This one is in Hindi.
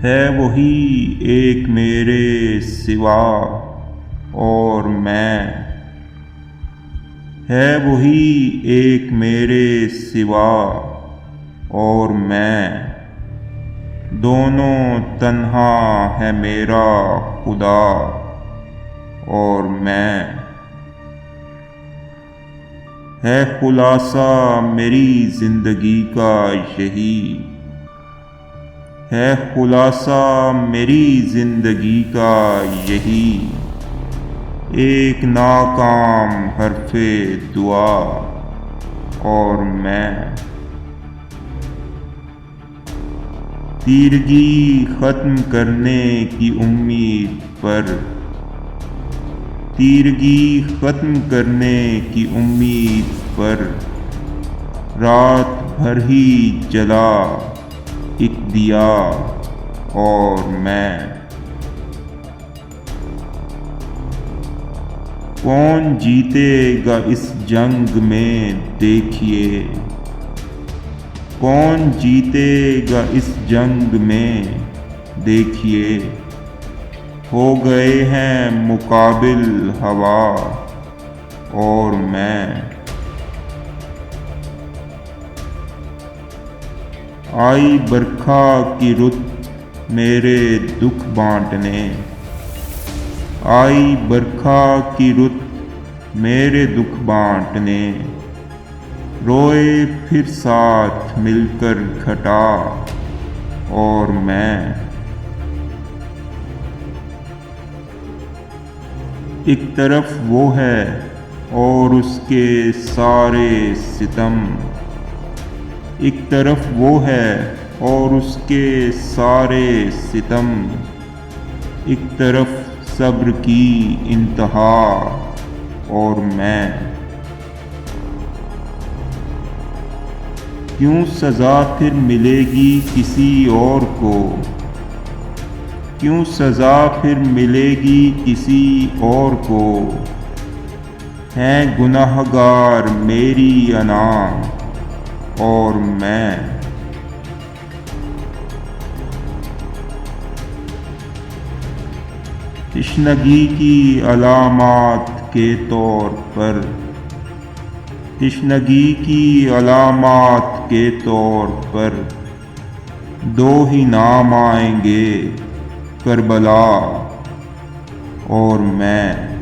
है वही एक मेरे सिवा और मैं, है वही एक मेरे सिवा और मैं, दोनों तन्हा है मेरा खुदा और मैं। है खुलासा मेरी जिंदगी का यही, है खुलासा मेरी जिंदगी का यही, एक नाकाम हरफ़े दुआ और मैं। तीरगी ख़त्म करने की उम्मीद पर, तीरगी ख़त्म करने की उम्मीद पर, रात भर ही जला एक दिया और मैं। कौन जीतेगा इस जंग में देखिए, कौन जीतेगा इस जंग में देखिए, हो गए हैं मुकाबिल हवा और मैं। आई बरखा की रुत मेरे दुख बांटने, आई बरखा की रुत मेरे दुख बांटने, रोए फिर साथ मिलकर घटा और मैं। एक तरफ वो है और उसके सारे सितम, एक तरफ वो है और उसके सारे सितम, एक तरफ सब्र की इंतहा और मैं। क्यों सज़ा फिर मिलेगी किसी और को, क्यों सज़ा फिर मिलेगी किसी और को, हैं गुनाहगार मेरी अना और मैं। तश्नगी की अलामात के तौर पर, तश्नगी की अलामात के तौर पर, दो ही नाम आएंगे, करबला और मैं।